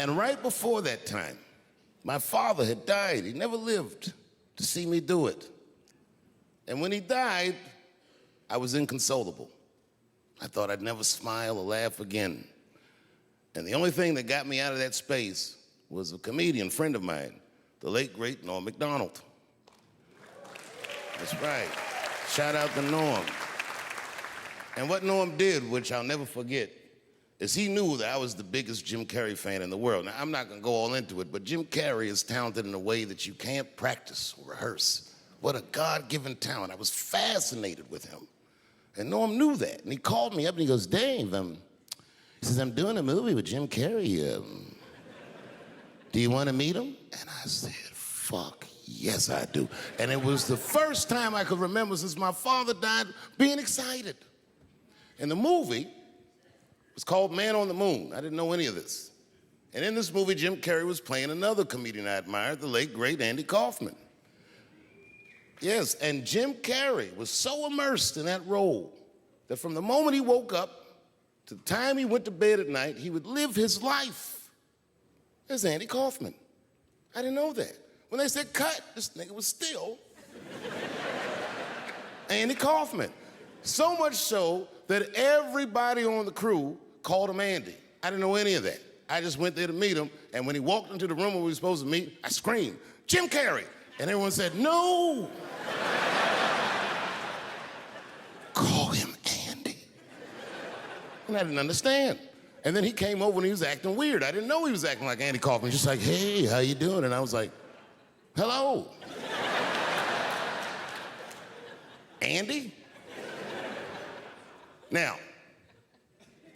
And right before that time, my father had died. He never lived to see me do it. And when he died, I was inconsolable. I thought I'd never smile or laugh again. And the only thing that got me out of that space was a comedian friend of mine, the late, great Norm Macdonald. That's right. Shout out to Norm. And what Norm did, which I'll never forget, is he knew that I was the biggest Jim Carrey fan in the world. Now, I'm not gonna go all into it, but Jim Carrey is talented in a way that you can't practice or rehearse. What a God-given talent. I was fascinated with him. And Norm knew that. And he called me up and he goes, Dave, he says, I'm doing a movie with Jim Carrey. Do you want to meet him? And I said, fuck, yes, I do. And it was the first time I could remember since my father died being excited. And the movie was called Man on the Moon. I didn't know any of this. And in this movie, Jim Carrey was playing another comedian I admired, the late, great Andy Kaufman. Yes, and Jim Carrey was so immersed in that role that from the moment he woke up to the time he went to bed at night, he would live his life as Andy Kaufman. I didn't know that. When they said cut, this nigga was still Andy Kaufman. So much so that everybody on the crew called him Andy. I didn't know any of that. I just went there to meet him, and when he walked into the room where we were supposed to meet, I screamed, Jim Carrey! And everyone said, no! Call him Andy. And I didn't understand. And then he came over and he was acting weird. I didn't know he was acting like Andy Kaufman. Just like, hey, how you doing? And I was like, hello. Andy? Now,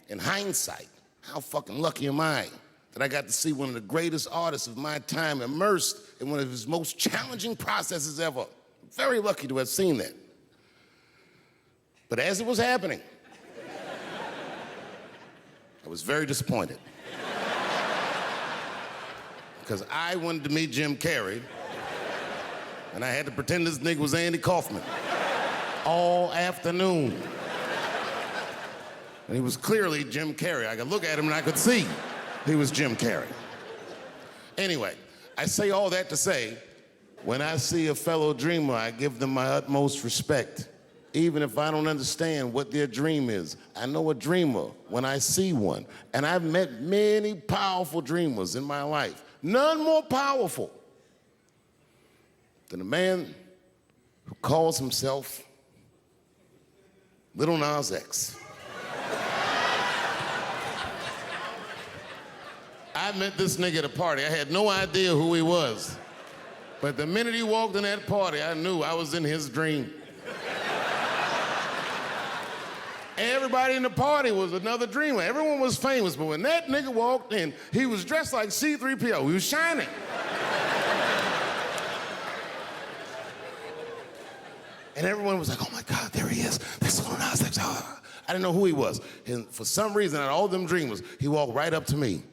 in hindsight, how fucking lucky am I that I got to see one of the greatest artists of my time immersed in one of his most challenging processes ever. Very lucky to have seen that. But as it was happening, I was very disappointed. Because I wanted to meet Jim Carrey, and I had to pretend this nigga was Andy Kaufman all afternoon. And he was clearly Jim Carrey. I could look at him and I could see he was Jim Carrey. Anyway, I say all that to say, when I see a fellow dreamer, I give them my utmost respect, even if I don't understand what their dream is. I know a dreamer when I see one. And I've met many powerful dreamers in my life. None more powerful than a man who calls himself Lil Nas X. I met this nigga at a party. I had no idea who he was. But the minute he walked in that party, I knew I was in his dream. Everybody in the party was another dreamer. Everyone was famous, but when that nigga walked in, he was dressed like C-3PO. He was shining. And everyone was like, oh my God, there he is. That's Lil Nas X. I didn't know who he was. And for some reason, out of all them dreamers, he walked right up to me.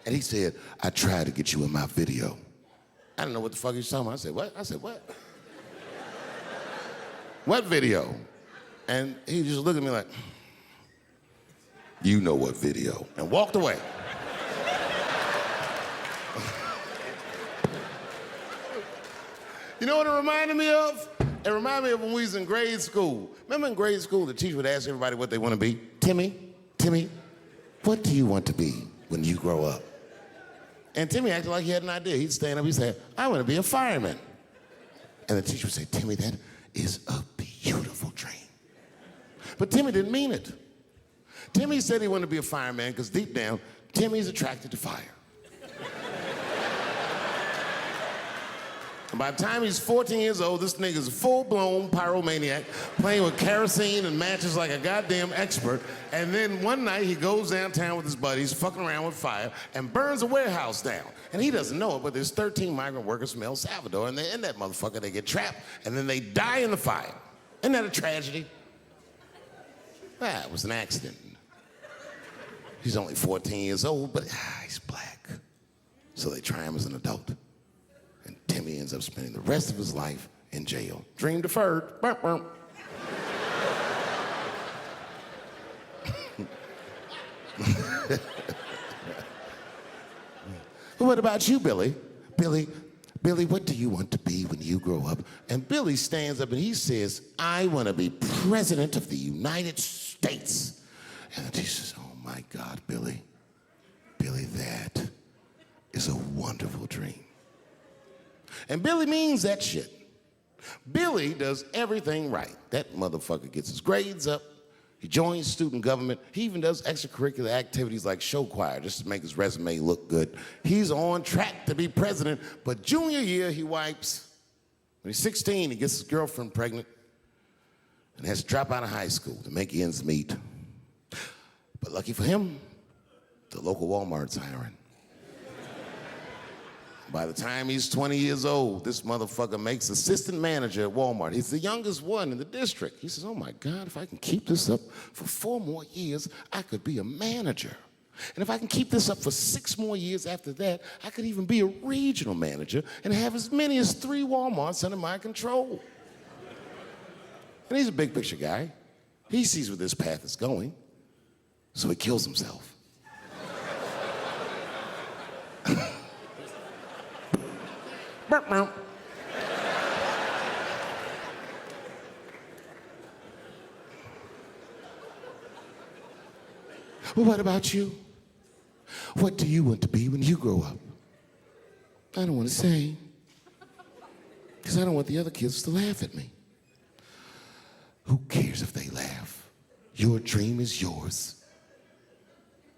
And he said, I tried to get you in my video. I didn't know what the fuck he was talking about. I said, what? I said, what? What video? And he just looked at me like, you know what video, and walked away. You know what it reminded me of? It reminded me of when we was in grade school. Remember in grade school, the teacher would ask everybody what they want to be? Timmy, what do you want to be when you grow up? And Timmy acted like he had an idea. He'd stand up, he'd say, I want to be a fireman. And the teacher would say, Timmy, that is a beautiful dream. But Timmy didn't mean it. Timmy said he wanted to be a fireman because deep down, Timmy's attracted to fire. And by the time he's 14 years old, this nigga's a full-blown pyromaniac, playing with kerosene and matches like a goddamn expert. And then one night he goes downtown with his buddies, fucking around with fire, and burns a warehouse down. And he doesn't know it, but there's 13 migrant workers from El Salvador, and they're in that motherfucker. They get trapped, and then they die in the fire. Isn't that a tragedy? It was an accident. He's only 14 years old, but he's black. So they try him as an adult. And Timmy ends up spending the rest of his life in jail. Dream deferred. Burp, burp. What about you, Billy? Billy, what do you want to be when you grow up? And Billy stands up and he says, I want to be president of the United States. And the teacher says, oh my God, Billy, that is a wonderful dream. And Billy means that shit. Billy does everything right. That motherfucker gets his grades up. He joins student government. He even does extracurricular activities like show choir just to make his resume look good. He's on track to be president, but junior year he wipes. When he's 16, he gets his girlfriend pregnant and has to drop out of high school to make ends meet. But lucky for him, the local Walmart's hiring. By the time he's 20 years old, this motherfucker makes assistant manager at Walmart. He's the youngest one in the district. He says, oh my God, if I can keep this up for 4 more years, I could be a manager. And if I can keep this up for 6 more years after that, I could even be a regional manager and have as many as 3 Walmarts under my control. And he's a big picture guy. He sees where this path is going, so he kills himself. Well, what about you? What do you want to be when you grow up? I don't want to say, because I don't want the other kids to laugh at me. Who cares if they laugh? Your dream is yours.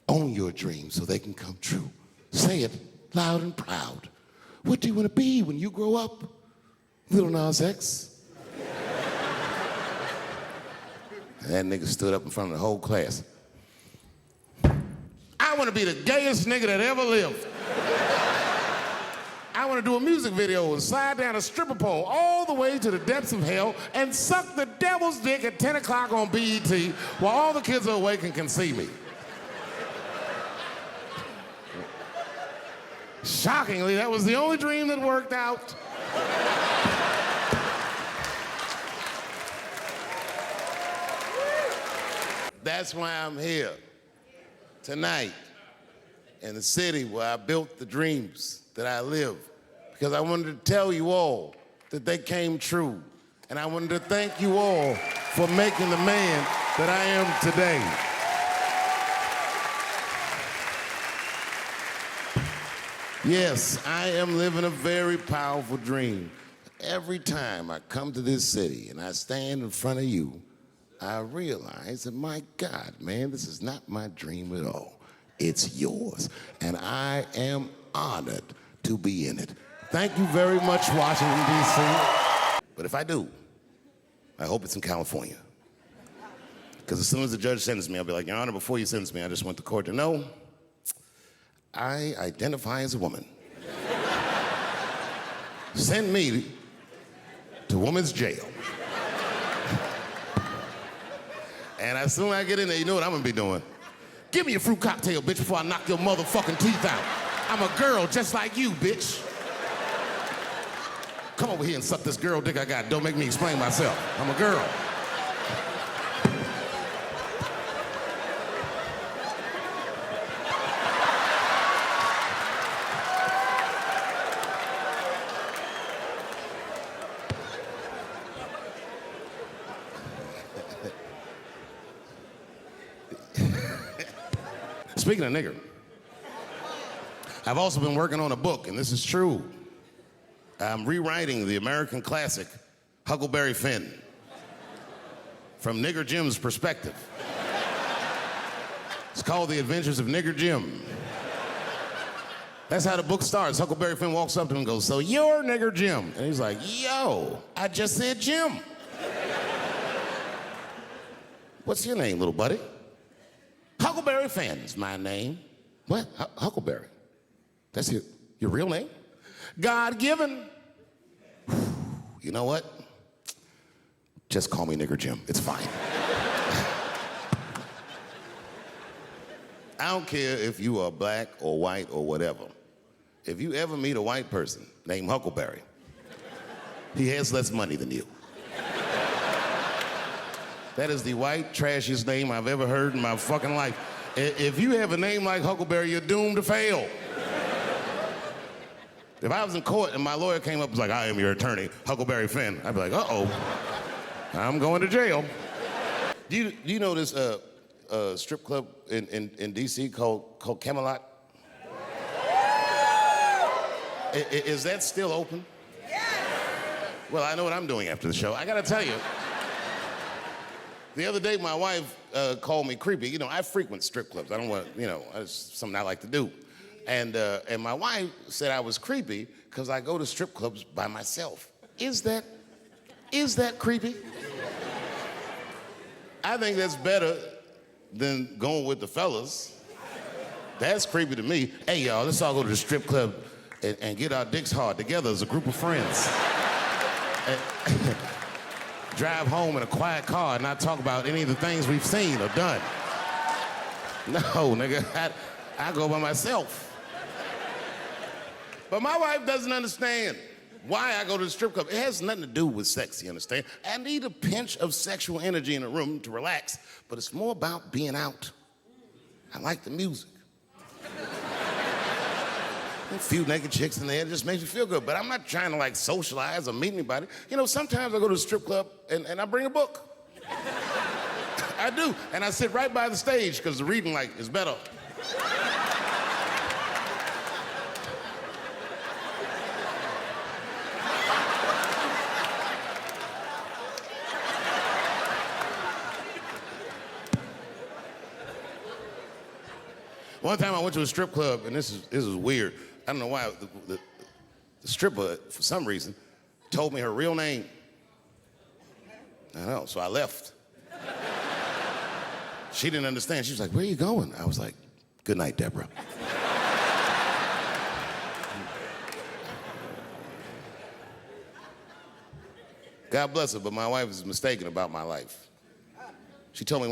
Own your dream so they can come true. Say it loud and proud. What do you want to be when you grow up? Lil Nas X. And that nigga stood up in front of the whole class. I want to be the gayest nigga that ever lived. I want to do a music video and slide down a stripper pole all the way to the depths of hell and suck the devil's dick at 10 o'clock on BET while all the kids are awake and can see me. Shockingly, that was the only dream that worked out. That's why I'm here tonight in the city where I built the dreams that I live, because I wanted to tell you all that they came true. And I wanted to thank you all for making the man that I am today. Yes, I am living a very powerful dream. Every time I come to this city and I stand in front of you, I realize that, my God, man, this is not my dream at all. It's yours. And I am honored to be in it. Thank you very much, Washington, D.C. But if I do, I hope it's in California. Because as soon as the judge sentenced me, I'll be like, Your Honor, before you sentence me, I just want the court to know I identify as a woman. Send me to women's jail. And as soon as I get in there, you know what I'm gonna be doing? Give me a fruit cocktail, bitch, before I knock your motherfucking teeth out. I'm a girl just like you, bitch. Come over here and suck this girl dick I got. Don't make me explain myself. I'm a girl. Speaking of nigger, I've also been working on a book, and this is true. I'm rewriting the American classic, Huckleberry Finn, from Nigger Jim's perspective. It's called The Adventures of Nigger Jim. That's how the book starts. Huckleberry Finn walks up to him and goes, so you're Nigger Jim. And he's like, yo, I just said Jim. What's your name, little buddy? Huckleberry Finn's my name. What? Huckleberry? That's your real name? God-given. You know what? Just call me Nigger Jim. It's fine. I don't care if you are black or white or whatever. If you ever meet a white person named Huckleberry, he has less money than you. That is the white, trashiest name I've ever heard in my fucking life. If you have a name like Huckleberry, you're doomed to fail. If I was in court and my lawyer came up and was like, I am your attorney, Huckleberry Finn, I'd be like, uh-oh, I'm going to jail. Do you know this strip club in D.C. called Camelot? Is that still open? Yes. Well, I know what I'm doing after the show. I gotta tell you, the other day my wife called me creepy. You know, I frequent strip clubs. I don't want, you know, it's something I like to do. And my wife said I was creepy because I go to strip clubs by myself. Is that creepy? I think that's better than going with the fellas. That's creepy to me. Hey, y'all, let's all go to the strip club and get our dicks hard together as a group of friends. Drive home in a quiet car and not talk about any of the things we've seen or done. No, nigga, I go by myself. But my wife doesn't understand why I go to the strip club. It has nothing to do with sex, you understand? I need a pinch of sexual energy in a room to relax, but it's more about being out. I like the music. A few naked chicks in there, it just makes me feel good. But I'm not trying to like socialize or meet anybody. You know, sometimes I go to the strip club and I bring a book. I do, and I sit right by the stage because the reading light is better. One time I went to a strip club, and this is weird. I don't know why. The stripper, for some reason, told me her real name. I know, so I left. She didn't understand. She was like, where are you going? I was like, good night, Deborah. God bless her, but my wife is mistaken about my life. She told me